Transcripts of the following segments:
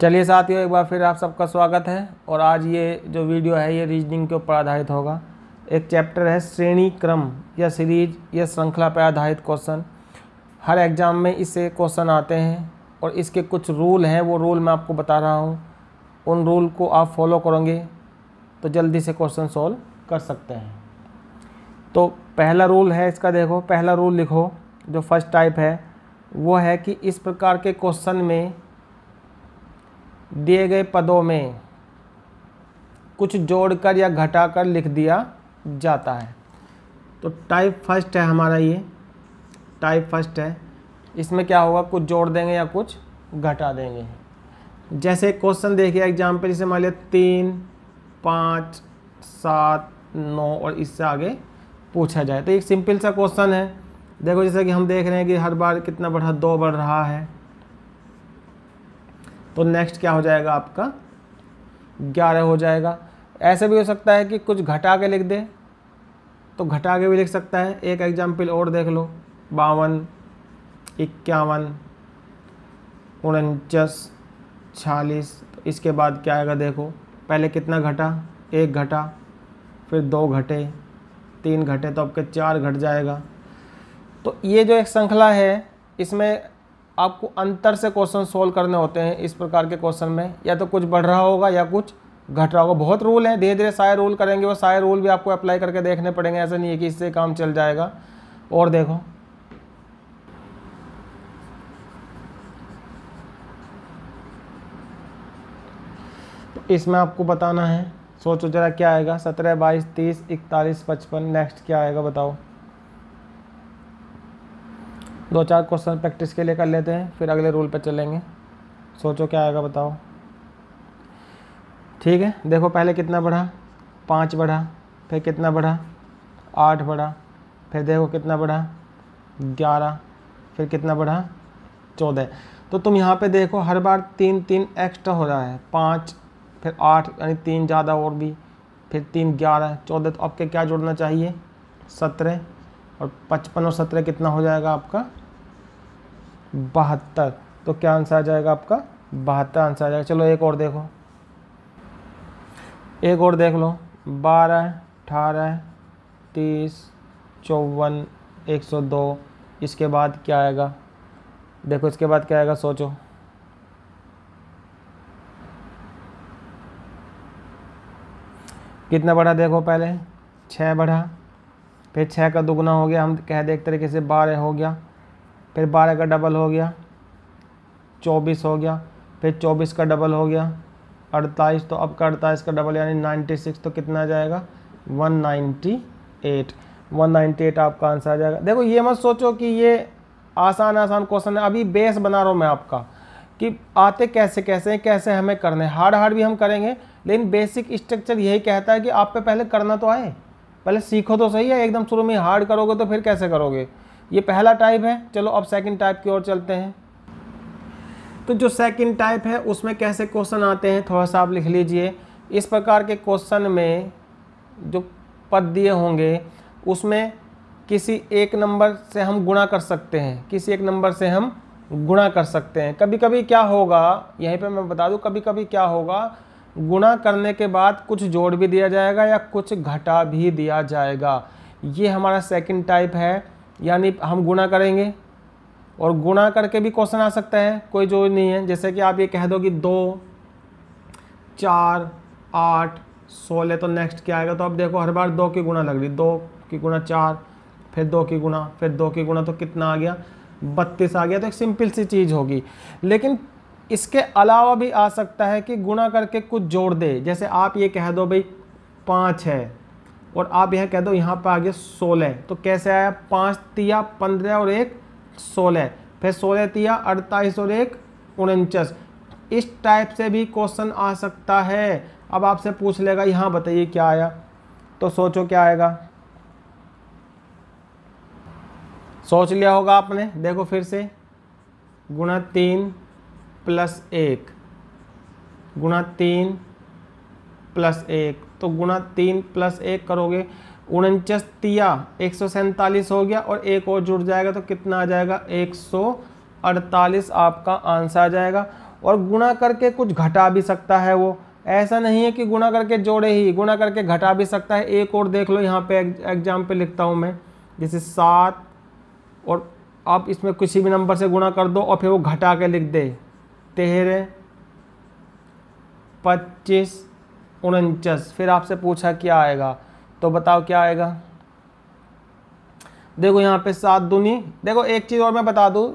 चलिए साथियों, एक बार फिर आप सबका स्वागत है। और आज ये जो वीडियो है ये रीजनिंग के ऊपर आधारित होगा। एक चैप्टर है श्रेणी क्रम या सीरीज या श्रृंखला पर आधारित क्वेश्चन। हर एग्ज़ाम में इससे क्वेश्चन आते हैं और इसके कुछ रूल हैं, वो रूल मैं आपको बता रहा हूँ। उन रूल को आप फॉलो करोगे तो जल्दी से क्वेश्चन सॉल्व कर सकते हैं। तो पहला रूल है इसका, देखो पहला रूल लिखो। जो फर्स्ट टाइप है वो है कि इस प्रकार के क्वेश्चन में दिए गए पदों में कुछ जोड़कर या घटाकर लिख दिया जाता है। तो टाइप फर्स्ट है हमारा, ये टाइप फर्स्ट है। इसमें क्या होगा, कुछ जोड़ देंगे या कुछ घटा देंगे। जैसे क्वेश्चन देखिए एग्जाम्पल, जैसे मान लिया 3, 5, 7, 9 और इससे आगे पूछा जाए तो एक सिंपल सा क्वेश्चन है। देखो जैसे कि हम देख रहे हैं कि हर बार कितना बढ़ा, 2 बढ़ रहा है। तो नेक्स्ट क्या हो जाएगा आपका, 11 हो जाएगा। ऐसे भी हो सकता है कि कुछ घटा के लिख दे, तो घटा के भी लिख सकता है। एक एग्जाम्पल और देख लो, 52, 51, 49, 46। तो इसके बाद क्या आएगा, देखो पहले कितना घटा, 1 घटा, फिर 2 घटे, 3 घटे, तो आपके 4 घट जाएगा। तो ये जो एक श्रृंखला है इसमें आपको अंतर से क्वेश्चन सोल्व करने होते हैं। इस प्रकार के क्वेश्चन में या तो कुछ बढ़ रहा होगा या कुछ घट रहा होगा। बहुत रूल है, धीरे धीरे सारे रूल करेंगे, वो सारे रूल भी आपको अप्लाई करके देखने पड़ेंगे। ऐसा नहीं है कि इससे काम चल जाएगा। और देखो तो इसमें आपको बताना है, सोचो जरा क्या आएगा। 17, 22, 30, 41, 55। नेक्स्ट क्या आएगा बताओ। 2-4 क्वेश्चन प्रैक्टिस के लिए कर लेते हैं, फिर अगले रूल पे चलेंगे। सोचो क्या आएगा बताओ। ठीक है, देखो पहले कितना बढ़ा, 5 बढ़ा, फिर कितना बढ़ा, 8 बढ़ा, फिर देखो कितना बढ़ा, 11, फिर कितना बढ़ा, 14। तो तुम यहाँ पे देखो हर बार 3-3 एक्स्ट्रा हो रहा है। 5 फिर 8 यानी 3 ज़्यादा और भी, फिर 3 11 14। तो आपके क्या जोड़ना चाहिए, 17। और 55 और 17 कितना हो जाएगा आपका, 72। तो क्या आंसर आ जाएगा आपका, 72 आंसर आ जाएगा। चलो एक और देखो, एक और देख लो। 12, 18, 30, 54, 102। इसके बाद क्या आएगा, देखो इसके बाद क्या आएगा, सोचो। कितना बढ़ा, देखो पहले 6 बढ़ा, फिर 6 का दुगना हो गया, हम कह दे एक तरीके से 12 हो गया, फिर 12 का डबल हो गया, 24 हो गया, फिर 24 का डबल हो गया, 48। तो अब का 48 का डबल यानी 96। तो कितना आ जाएगा, 198। 198 आपका आंसर आ जाएगा। देखो ये मत सोचो कि ये आसान आसान क्वेश्चन है, अभी बेस बना रहा हूँ मैं आपका कि आते कैसे कैसे कैसे हमें करने। हार्ड भी हम करेंगे, लेकिन बेसिक स्ट्रक्चर यही कहता है कि आप पे पहले करना तो आए, पहले सीखो तो सही है। एकदम शुरू में हार्ड करोगे तो फिर कैसे करोगे। ये पहला टाइप है। चलो अब सेकंड टाइप की ओर चलते हैं। तो जो सेकंड टाइप है उसमें कैसे क्वेश्चन आते हैं, थोड़ा सा आप लिख लीजिए। इस प्रकार के क्वेश्चन में जो पद दिए होंगे उसमें किसी एक नंबर से हम गुणा कर सकते हैं, किसी एक नंबर से हम गुणा कर सकते हैं। कभी कभी क्या होगा, यहीं पे मैं बता दूं, कभी कभी क्या होगा, गुणा करने के बाद कुछ जोड़ भी दिया जाएगा या कुछ घटा भी दिया जाएगा। ये हमारा सेकंड टाइप है। यानी हम गुणा करेंगे और गुणा करके भी क्वेश्चन आ सकता है, कोई जोड़ नहीं है। जैसे कि आप ये कह दो कि 2, 4, 8, 16। तो नेक्स्ट क्या आएगा, तो अब देखो हर बार 2 की गुणा लग रही, 2 की गुणा 4, फिर 2 की गुणा, फिर 2 की गुणा, तो कितना आ गया, 32 आ गया। तो एक सिंपल सी चीज़ होगी। लेकिन इसके अलावा भी आ सकता है कि गुणा करके कुछ जोड़ दे। जैसे आप ये कह दो भाई 5 है और आप यह कह दो यहाँ पर आ गया 16। तो कैसे आया, 5 तिया 15 और 1 16, फिर 16 तिया 48 और 1 49। इस टाइप से भी क्वेश्चन आ सकता है। अब आपसे पूछ लेगा यहाँ बताइए क्या आया, तो सोचो क्या आएगा। सोच लिया होगा आपने। देखो फिर से, गुणा 3 प्लस 1, गुणा 3 प्लस 1। तो गुणा 3 प्लस 1 करोगे, 49 तिया 147 हो गया और एक और जुड़ जाएगा तो कितना आ जाएगा, 148 आपका आंसर आ जाएगा। और गुणा करके कुछ घटा भी सकता है वो, ऐसा नहीं है कि गुणा करके जोड़े ही, गुणा करके घटा भी सकता है। एक और देख लो यहाँ पे एग्जाम पे लिखता हूँ मैं, जैसे 7 और आप इसमें किसी भी नंबर से गुणा कर दो और फिर वो घटा के लिख दे 13, 25, 49, फिर आपसे पूछा क्या आएगा, तो बताओ क्या आएगा। देखो यहाँ पे 7 दूनी, देखो एक चीज़ और मैं बता दूँ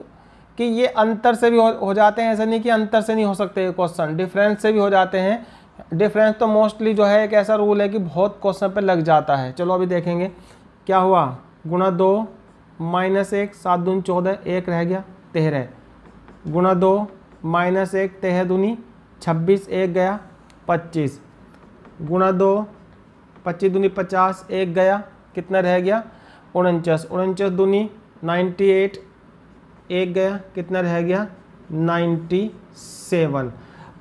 कि ये अंतर से भी हो जाते हैं, ऐसा नहीं कि अंतर से नहीं हो सकते ये क्वेश्चन, डिफरेंस से भी हो जाते हैं। डिफरेंस तो मोस्टली जो है एक ऐसा रूल है कि बहुत क्वेश्चन पे लग जाता है। चलो अभी देखेंगे क्या हुआ, गुणा 2 -1, 7 दूनी 14, 1 रह गया 13, गुणा 2 -1, 13 दूनी 26, 1 गया 25, गुणा 2 25 दूनी 50, 1 गया, कितना रह गया 49, 49 दूनी 98, 1 गया, कितना रह गया 97।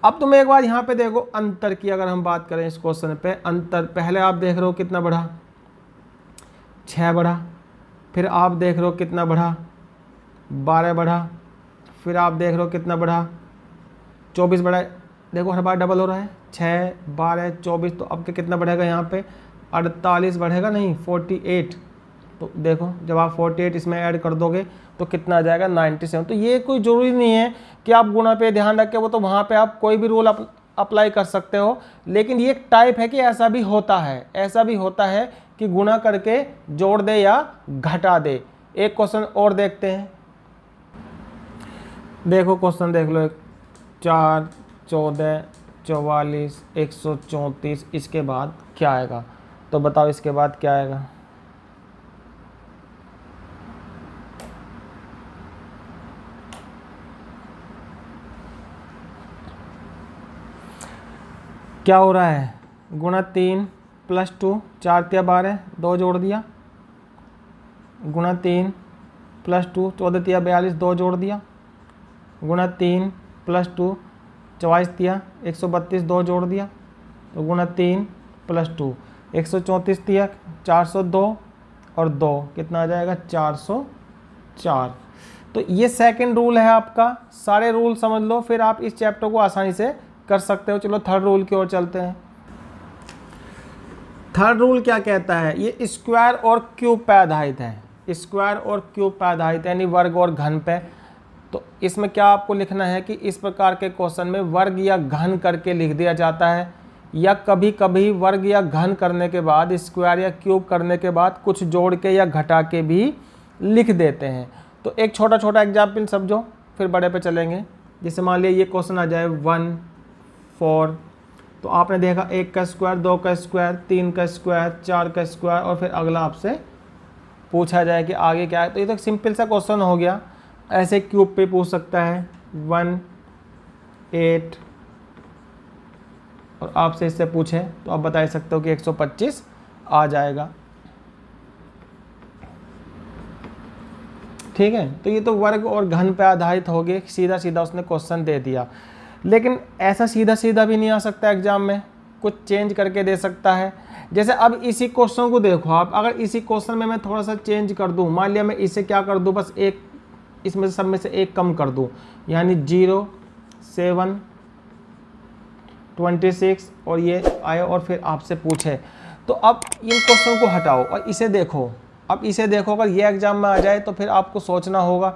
अब तुम एक बार यहाँ पे देखो अंतर की, अगर हम बात करें इस क्वेश्चन पे अंतर, पहले आप देख रहे हो कितना बढ़ा 6 बढ़ा, फिर आप देख रहे हो कितना बढ़ा 12 बढ़ा, फिर आप देख रहे हो कितना बढ़ा 24 बढ़ा। देखो हर बार डबल हो रहा है, 6, 12, 24, तो अब के कितना बढ़ेगा यहाँ पे 48 बढ़ेगा, नहीं 48। तो देखो जब आप 48 इसमें ऐड कर दोगे तो कितना आ जाएगा 97। तो ये कोई ज़रूरी नहीं है कि आप गुणा पे ध्यान रखें, वो तो वहाँ पे आप कोई भी रूल अप्लाई कर सकते हो, लेकिन ये एक टाइप है कि ऐसा भी होता है, ऐसा भी होता है कि गुणा करके जोड़ दे या घटा दे। एक क्वेश्चन और देखते हैं, देखो क्वेश्चन देख लो, 4, 14, 44, 134, इसके बाद क्या आएगा, तो बताओ इसके बाद क्या आएगा। क्या हो रहा है, गुणा 3 + 2, 4 × 12, 2 जोड़ दिया, गुणा 3 + 2, 14 × 42, 2 जोड़ दिया, गुणा 3 + 2, 24 × 132, 2 जोड़ दिया, तो गुणा 3 + 2, 134 × 402 और 2 कितना आ जाएगा 404। तो ये सेकंड रूल है आपका, सारे रूल समझ लो, फिर आप इस चैप्टर को आसानी से कर सकते हो। चलो थर्ड रूल की ओर चलते हैं। थर्ड रूल क्या कहता है, ये स्क्वायर और क्यूब पे आधारित है, स्क्वायर और क्यूब पे आधारित यानी वर्ग और घन पे। तो इसमें क्या आपको लिखना है कि इस प्रकार के क्वेश्चन में वर्ग या घन करके लिख दिया जाता है, या कभी कभी वर्ग या घन करने के बाद, स्क्वायर या क्यूब करने के बाद कुछ जोड़ के या घटा के भी लिख देते हैं। तो एक छोटा छोटा एग्जाम्पल समझो, फिर बड़े पे चलेंगे। जैसे मान लिया ये क्वेश्चन आ जाए 1, 4, तो आपने देखा 1 का स्क्वायर, 2 का स्क्वायर, 3 का स्क्वायर, 4 का स्क्वायर, और फिर अगला आपसे पूछा जाए कि आगे क्या है। तो ये तो सिंपल सा क्वेश्चन हो गया। ऐसे क्यूब पे पूछ सकता है 1, 8, और आपसे इससे पूछे तो आप बता सकते हो कि 125 आ जाएगा। ठीक है, तो ये तो वर्ग और घन पे आधारित हो गए, सीधा सीधा उसने क्वेश्चन दे दिया। लेकिन ऐसा सीधा सीधा भी नहीं आ सकता एग्जाम में, कुछ चेंज करके दे सकता है। जैसे अब इसी क्वेश्चन को देखो आप, अगर इसी क्वेश्चन में मैं थोड़ा सा चेंज कर दूं, मान लिया मैं इसे क्या कर दूं, बस एक इसमें सब में से एक कम कर दूं, यानी 0, 7, 26 और ये आए, और फिर आपसे पूछे, तो अब इन क्वेश्चन को हटाओ और इसे देखो। अब इसे देखो, अगर ये एग्जाम में आ जाए तो फिर आपको सोचना होगा।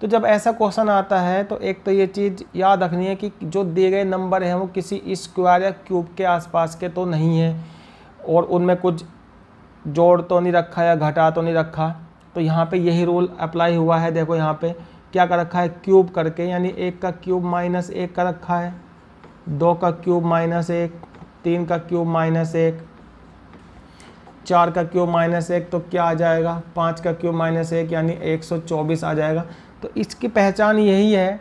तो जब ऐसा क्वेश्चन आता है तो एक तो ये चीज़ याद रखनी है कि जो दिए गए नंबर हैं वो किसी स्क्वायर या क्यूब के आसपास के तो नहीं है, और उनमें कुछ जोड़ तो नहीं रखा या घटा तो नहीं रखा। तो यहाँ पे यही रूल अप्लाई हुआ है। देखो यहाँ पे क्या कर रखा है, क्यूब करके, यानी 1 का क्यूब -1 का रखा है, 2 का क्यूब -1, 3 का क्यूब -1, 4 का क्यूब -1, तो क्या आ जाएगा 5 का क्यूब -1 यानी 124 आ जाएगा। तो इसकी पहचान यही है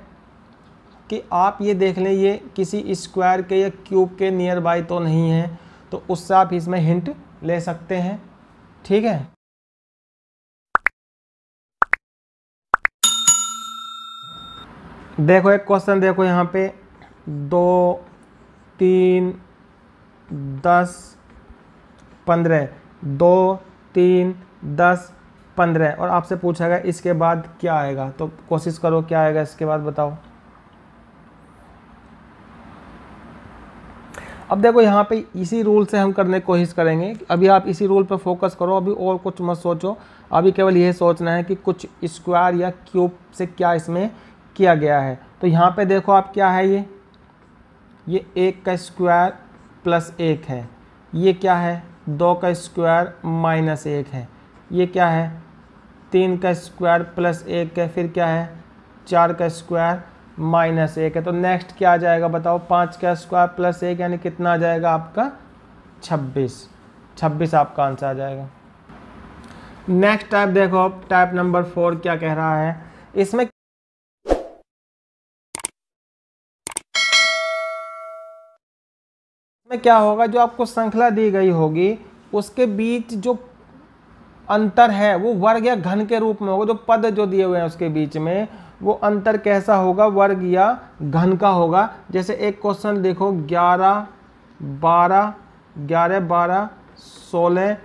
कि आप ये देख लें ये किसी स्क्वायर के या क्यूब के नियर बाय तो नहीं है, तो उससे आप इसमें हिंट ले सकते हैं। ठीक है, देखो एक क्वेश्चन देखो यहाँ पे 2, 3, 10, 15, 2, 3, 10, 15, और आपसे पूछा गया इसके बाद क्या आएगा। तो कोशिश करो क्या आएगा इसके बाद, बताओ। अब देखो यहाँ पे इसी रूल से हम करने की कोशिश करेंगे। अभी आप इसी रूल पर फोकस करो, अभी और कुछ मत सोचो। अभी केवल ये सोचना है कि कुछ स्क्वायर या क्यूब से क्या इसमें किया गया है। तो यहाँ पे देखो आप क्या है, ये 1 का स्क्वायर प्लस 1 है। ये क्या है, 2 का स्क्वायर माइनस 1 है। ये क्या है, 3 का स्क्वायर प्लस 1 है। फिर क्या है, 4 का स्क्वायर माइनस 1 है। तो नेक्स्ट क्या आ जाएगा बताओ, 5 का स्क्वायर प्लस 1 यानी कितना आ जाएगा आपका 26। 26 आपका आंसर आ जाएगा। नेक्स्ट टाइप देखो, अब टाइप नंबर 4 क्या कह रहा है। इसमें क्या होगा, जो आपको श्रृंखला दी गई होगी उसके बीच जो अंतर है वो वर्ग या घन के रूप में होगा। जो पद जो दिए हुए हैं उसके बीच में वो अंतर कैसा होगा, वर्ग या घन का होगा। जैसे एक क्वेश्चन देखो, 11 12 11 12 16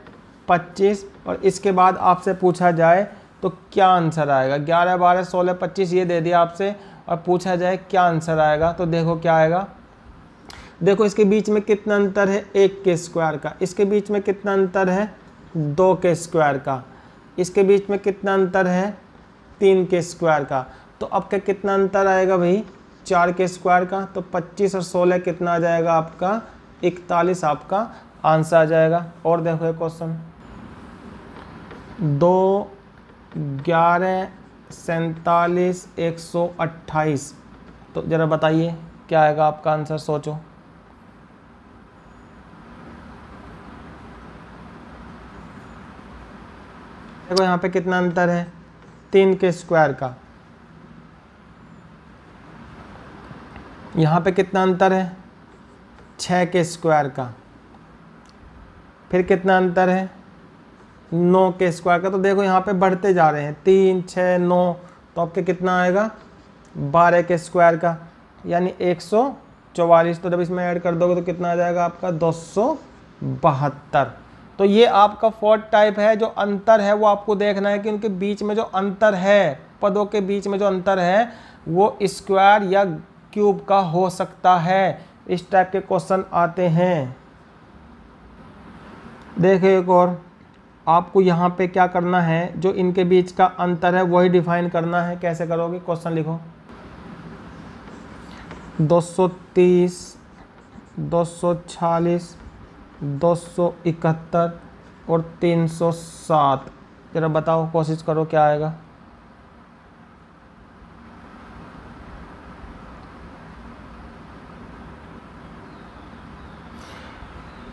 25 और इसके बाद आपसे पूछा जाए तो क्या आंसर आएगा। 11 12 16 25 ये दे दिया आपसे और पूछा जाए क्या आंसर आएगा। तो देखो क्या आएगा, देखो इसके बीच में कितना अंतर है, 1 के स्क्वायर का। इसके बीच में कितना अंतर है, 2 के स्क्वायर का। इसके बीच में कितना अंतर है, 3 के स्क्वायर का। तो अब क्या कितना अंतर आएगा भाई, 4 के स्क्वायर का। तो 25 और 16 कितना आ जाएगा आपका, 41 आपका आंसर आ जाएगा। और देखो एक क्वेश्चन, 2 11 47 128। तो ज़रा बताइए क्या आएगा आपका आंसर, सोचो। देखो यहाँ पे कितना अंतर है, 3 के स्क्वायर का। यहाँ पे कितना अंतर है, 6 के स्क्वायर का। फिर कितना अंतर है, 9 के स्क्वायर का। तो देखो यहाँ पे बढ़ते जा रहे हैं, 3 6 9। तो आपके कितना आएगा, 12 के स्क्वायर का यानी 144। तो जब इसमें ऐड कर दोगे तो कितना आ जाएगा आपका, 272। तो ये आपका 4th टाइप है। जो अंतर है वो आपको देखना है कि उनके बीच में जो अंतर है, पदों के बीच में जो अंतर है वो स्क्वायर या क्यूब का हो सकता है। इस टाइप के क्वेश्चन आते हैं। देखिए एक और, आपको यहाँ पे क्या करना है, जो इनके बीच का अंतर है वही डिफाइन करना है। कैसे करोगे, क्वेश्चन लिखो, 230 246 271 और 307। जरा बताओ, कोशिश करो क्या आएगा।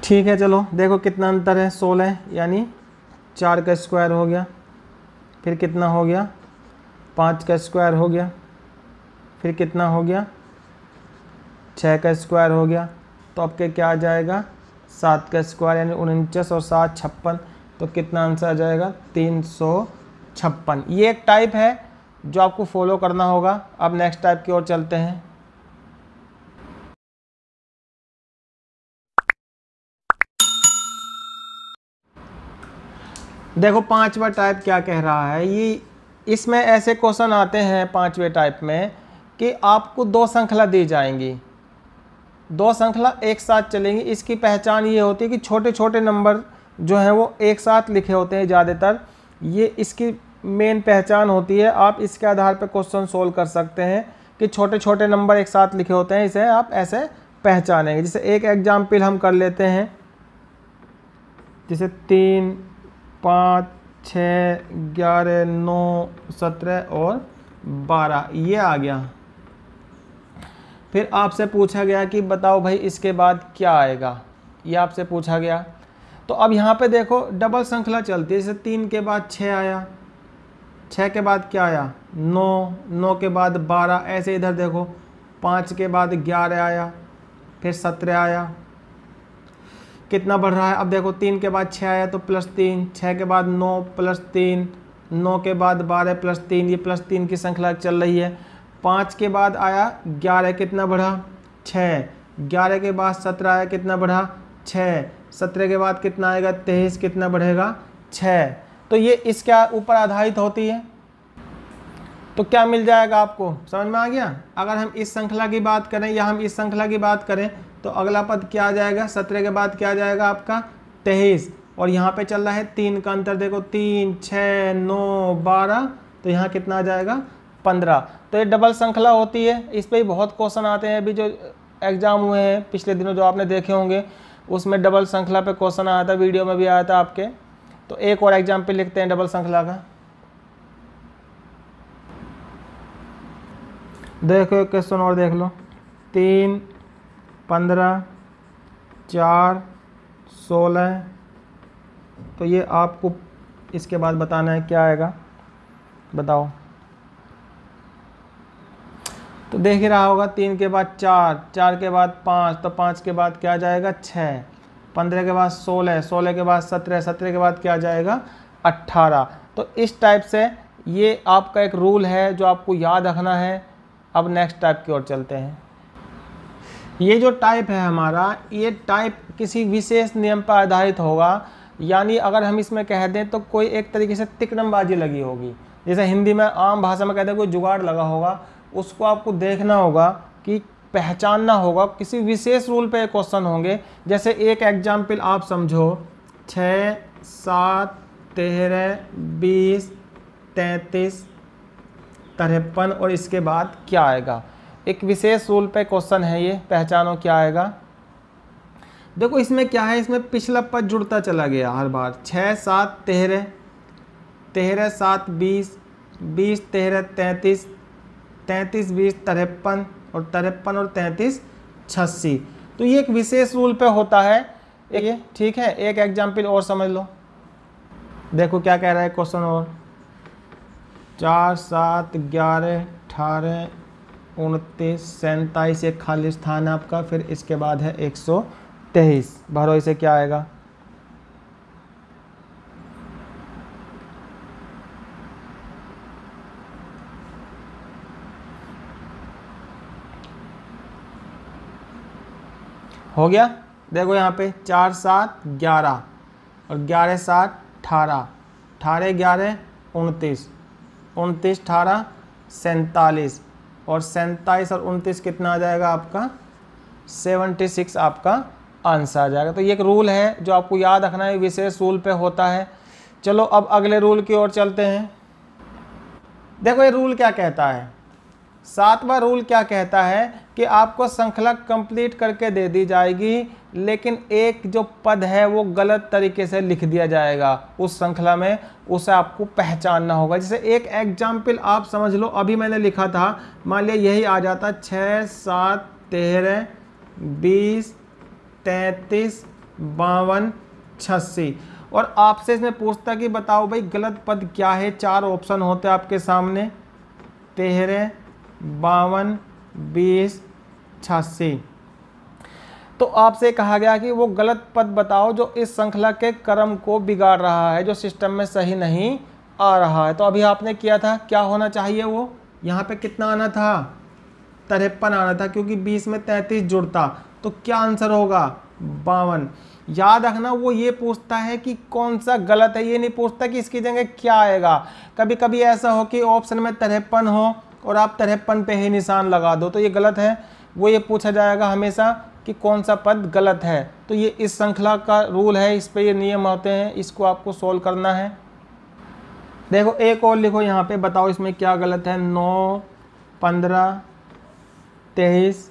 ठीक है चलो देखो कितना अंतर है, 16 यानी 4 का स्क्वायर हो गया। फिर कितना हो गया, 5 का स्क्वायर हो गया। फिर कितना हो गया, 6 का स्क्वायर हो गया। तो आपके क्या आ जाएगा, 7 का स्क्वायर यानी 49 और 7 56। तो कितना आंसर आ जाएगा, 356। ये एक टाइप है जो आपको फॉलो करना होगा। अब नेक्स्ट टाइप की ओर चलते हैं। देखो 5वां टाइप क्या कह रहा है। ये इसमें ऐसे क्वेश्चन आते हैं 5वें टाइप में कि आपको 2 श्रृंखला दी जाएंगी, 2 श्रृंखला एक साथ चलेंगी। इसकी पहचान ये होती है कि छोटे छोटे नंबर जो हैं वो एक साथ लिखे होते हैं ज़्यादातर। ये इसकी मेन पहचान होती है। आप इसके आधार पर क्वेश्चन सोल्व कर सकते हैं कि छोटे छोटे नंबर एक साथ लिखे होते हैं, इसे आप ऐसे पहचानेंगे। जैसे एक एग्जाम्पल हम कर लेते हैं, जैसे 3 5 6 11 9 17 और 12 ये आ गया। फिर आपसे पूछा गया कि बताओ भाई इसके बाद क्या आएगा, ये आपसे पूछा गया। तो अब यहाँ पे देखो डबल श्रृंखला चलती है। जैसे 3 के बाद 6 आया, 6 के बाद क्या आया, 9, 9 के बाद 12। ऐसे इधर देखो 5 के बाद 11 आया, फिर 17 आया। कितना बढ़ रहा है, अब देखो 3 के बाद 6 आया तो +3, 6 के बाद 9 +3, 9 के बाद 12 +3, ये +3 की श्रृंखला चल रही है। 5 के बाद आया 11, कितना बढ़ा, 6। 11 के बाद 17 आया, कितना बढ़ा, 6। 17 के बाद कितना आएगा, 23, कितना बढ़ेगा, 6। तो ये इसके ऊपर आधारित होती है। तो क्या मिल जाएगा आपको, समझ में आ गया। अगर हम इस श्रृंखला की बात करें या हम इस श्रृंखला की बात करें तो अगला पद क्या आ जाएगा, 17 के बाद क्या आ जाएगा आपका 23, और यहाँ पे चल रहा है 3 का अंतर, देखो 3, 6, 9, 12, तो यहाँ कितना आ जाएगा 15। तो ये डबल श्रृंखला होती है, इस पर ही बहुत क्वेश्चन आते हैं। अभी जो एग्जाम हुए हैं पिछले दिनों जो आपने देखे होंगे उसमें डबल श्रृंखला पे क्वेश्चन आया था, वीडियो में भी आया था आपके। तो एक और एग्जाम्पल लिखते हैं डबल श्रृंखला का। देखो क्वेश्चन और देख लो, 3, 15, 4, 16, तो ये आपको इसके बाद बताना है क्या आएगा, बताओ। तो देख ही रहा होगा, 3 के बाद 4, 4 के बाद 5, तो 5 के बाद क्या जाएगा 6, 15 के बाद 16, 16 के बाद 17, 17 के बाद क्या जाएगा 18। तो इस टाइप से ये आपका एक रूल है जो आपको याद रखना है। अब नेक्स्ट टाइप की ओर चलते हैं। ये जो टाइप है हमारा, ये टाइप किसी विशेष नियम पर आधारित होगा, यानी अगर हम इसमें कह दें तो कोई एक तरीके से तिकड़मबाजी लगी होगी। जैसे हिंदी में आम भाषा में कहते हैं कोई जुगाड़ लगा होगा, उसको आपको देखना होगा कि पहचानना होगा, किसी विशेष रूल पे क्वेश्चन होंगे। जैसे एक एग्जाम्पल आप समझो, 6, 7, 13, 20, 33, 53 और इसके बाद क्या आएगा। एक विशेष रूल पे क्वेश्चन है ये, पहचानो क्या आएगा। देखो इसमें क्या है, इसमें पिछला पद जुड़ता चला गया हर बार। 6, 7, 13, 13, 7, 20, 20, 13, 33, 33, 20, 53 और 53 और 33, 86। तो ये एक विशेष रूल पे होता है ये, ठीक है। एक एग्जाम्पल और समझ लो, देखो क्या कह रहा है क्वेश्चन और। 4, 7, 11, 18, 29, 37, एक खाली स्थान है आपका, फिर इसके बाद है 123। भरो इसे, क्या आएगा। हो गया। देखो यहाँ पे 4, 7, 11 और 11, 7, 18, 18, 11, 29, 29, 18, 47 और 47 और 29 कितना आ जाएगा आपका 76 आपका आंसर आ जाएगा। तो ये एक रूल है जो आपको याद रखना है, विशेष रूल पे होता है। चलो अब अगले रूल की ओर चलते हैं। देखो ये रूल क्या कहता है, 7वां रूल क्या कहता है कि आपको श्रृंखला कंप्लीट करके दे दी जाएगी, लेकिन एक जो पद है वो गलत तरीके से लिख दिया जाएगा उस श्रृंखला में, उसे आपको पहचानना होगा। जैसे एक एग्जाम्पल आप समझ लो, अभी मैंने लिखा था, मान लिया यही आ जाता 6, 7, 13, 20, 33, 52, 86 और आपसे इसमें पूछता कि बताओ भाई गलत पद क्या है। 4 ऑप्शन होते आपके सामने, 13, 52, 20, 86। तो आपसे कहा गया कि वो गलत पद बताओ जो इस श्रृंखला के क्रम को बिगाड़ रहा है, जो सिस्टम में सही नहीं आ रहा है। तो अभी आपने किया था, क्या होना चाहिए, वो यहाँ पे कितना आना था 53 आना था, क्योंकि 20 में 33 जुड़ता, तो क्या आंसर होगा 52। याद रखना, वो ये पूछता है कि कौन सा गलत है, ये नहीं पूछता कि इसकी जगह क्या आएगा। कभी कभी ऐसा हो कि ऑप्शन में 53 हो और आप 53 पे ही निशान लगा दो, तो ये गलत है। वो ये पूछा जाएगा हमेशा कि कौन सा पद गलत है। तो ये इस श्रृंखला का रूल है, इस पे ये नियम होते हैं, इसको आपको सोल्व करना है। देखो एक और लिखो यहाँ पे, बताओ इसमें क्या गलत है। 9, 15, 23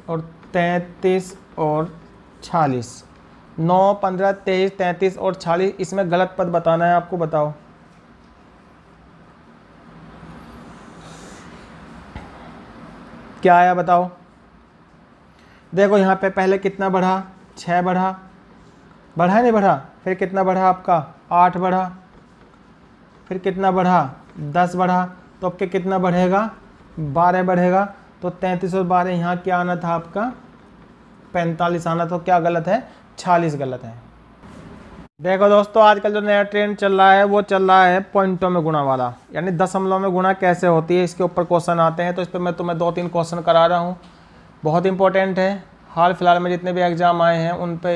और 33 और 46। 9, 15, 23, 33 और 46, इसमें गलत पद बताना है आपको। बताओ क्या आया, बताओ। देखो यहाँ पे पहले कितना बढ़ा, 6 बढ़ा, बढ़ा नहीं बढ़ा, फिर कितना बढ़ा आपका 8 बढ़ा, फिर कितना बढ़ा 10 बढ़ा, तो अब के कितना बढ़ेगा 12 बढ़ेगा। तो 33 और 12, यहाँ क्या आना था आपका 45 आना। तो क्या गलत है, 46 गलत है। देखो दोस्तों, आजकल जो नया ट्रेंड चल रहा है वो चल रहा है पॉइंटों में गुणा वाला, यानी दशमलव में गुणा कैसे होती है, इसके ऊपर क्वेश्चन आते हैं। तो इस पर मैं तुम्हें 2-3 क्वेश्चन करा रहा हूँ, बहुत इंपॉर्टेंट है। हाल फिलहाल में जितने भी एग्ज़ाम आए हैं उन पे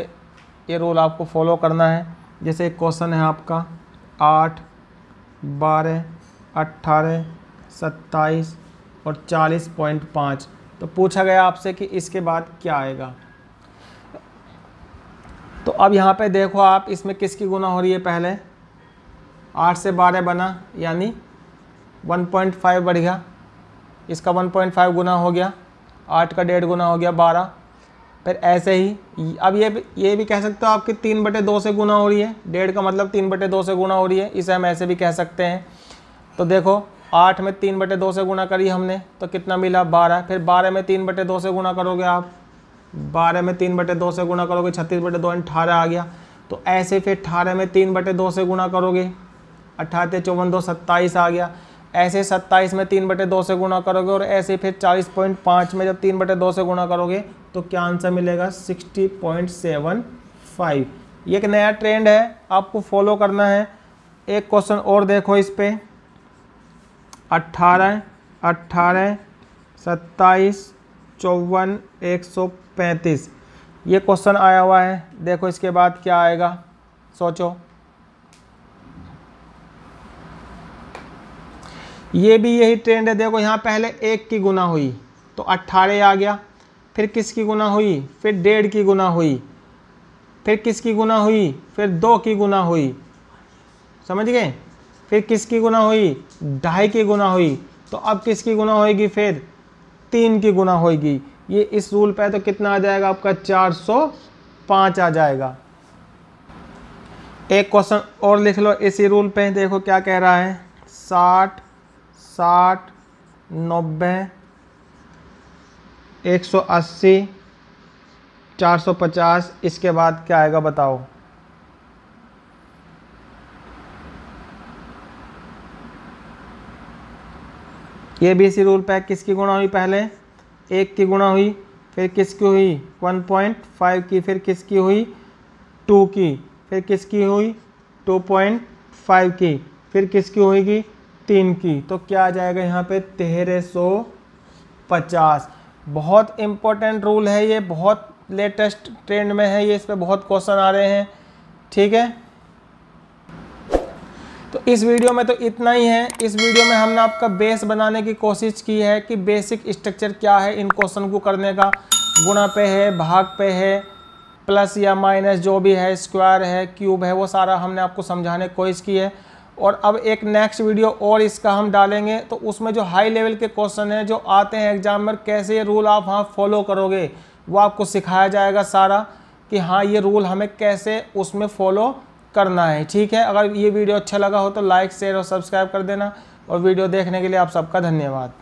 ये रूल आपको फॉलो करना है। जैसे एक क्वेश्चन है आपका 8, 12, 18, 27 और 40.5। तो पूछा गया आपसे कि इसके बाद क्या आएगा। तो अब यहाँ पे देखो आप, इसमें किसकी गुना हो रही है, पहले 8 से 12 बना यानी 1.5 बढ़ गया, इसका 1.5 गुना हो गया, 8 का 1.5 गुना हो गया 12। फिर ऐसे ही अब ये भी कह सकते हो आपकी 3/2 से गुना हो रही है, 1.5 का मतलब 3/2 से गुना हो रही है, इसे हम ऐसे भी कह सकते हैं। तो देखो 8 में 3/2 से गुना करी हमने तो कितना मिला 12। फिर 12 में 3/2 से गुना करोगे आप, 12 में 3/2 से गुना करोगे 36/2 18 आ गया। तो ऐसे फिर 18 में 3/2 से गुना करोगे, 18 54 2 27 आ गया। ऐसे 27 में 3/2 से गुना करोगे और ऐसे फिर 40.5 में जब 3/2 से गुना करोगे तो क्या आंसर मिलेगा 60.75। ये एक नया ट्रेंड है, आपको फॉलो करना है। एक क्वेश्चन और देखो इस पे, 18 18 27 54 135 ये क्वेश्चन आया हुआ है। देखो इसके बाद क्या आएगा, सोचो। ये भी यही ट्रेंड है। देखो यहाँ पहले 1 की गुना हुई तो 18 आ गया, फिर किसकी गुना हुई, फिर 1.5 की गुना हुई, फिर किसकी गुना हुई, फिर 2 की गुना हुई, समझ गए, फिर किसकी गुना हुई, 2.5 की गुना हुई। तो अब किसकी गुना होगी, फिर 3 की गुना होगी। ये इस रूल पे तो कितना आ जाएगा आपका 405 आ जाएगा। एक क्वेश्चन और लिख लो इसी रूल पे, देखो क्या कह रहा है, 60 60 90 180 450 इसके बाद क्या आएगा बताओ। ये भी इसी रूल पे, किसकी गुणा हुई, पहले 1 की गुणा हुई, फिर किसकी हुई 1.5 की, फिर किसकी हुई 2 की, फिर किसकी हुई 2.5 की, फिर किसकी होगी 3 की। तो क्या आ जाएगा यहाँ पे 1350। बहुत इम्पोर्टेंट रूल है ये, बहुत लेटेस्ट ट्रेंड में है ये, इस पे बहुत क्वेश्चन आ रहे हैं, ठीक है। तो इस वीडियो में तो इतना ही है। इस वीडियो में हमने आपका बेस बनाने की कोशिश की है कि बेसिक स्ट्रक्चर क्या है इन क्वेश्चन को करने का। गुणा पे है, भाग पे है, प्लस या माइनस जो भी है, स्क्वायर है, क्यूब है, वो सारा हमने आपको समझाने की कोशिश की है। और अब एक नेक्स्ट वीडियो और इसका हम डालेंगे, तो उसमें जो हाई लेवल के क्वेश्चन हैं जो आते हैं एग्जाम में, कैसे ये रूल आप वहाँ फॉलो करोगे वो आपको सिखाया जाएगा सारा, कि हाँ ये रूल हमें कैसे उसमें फॉलो करना है, ठीक है। अगर ये वीडियो अच्छा लगा हो तो लाइक शेयर और सब्सक्राइब कर देना। और वीडियो देखने के लिए आप सबका धन्यवाद।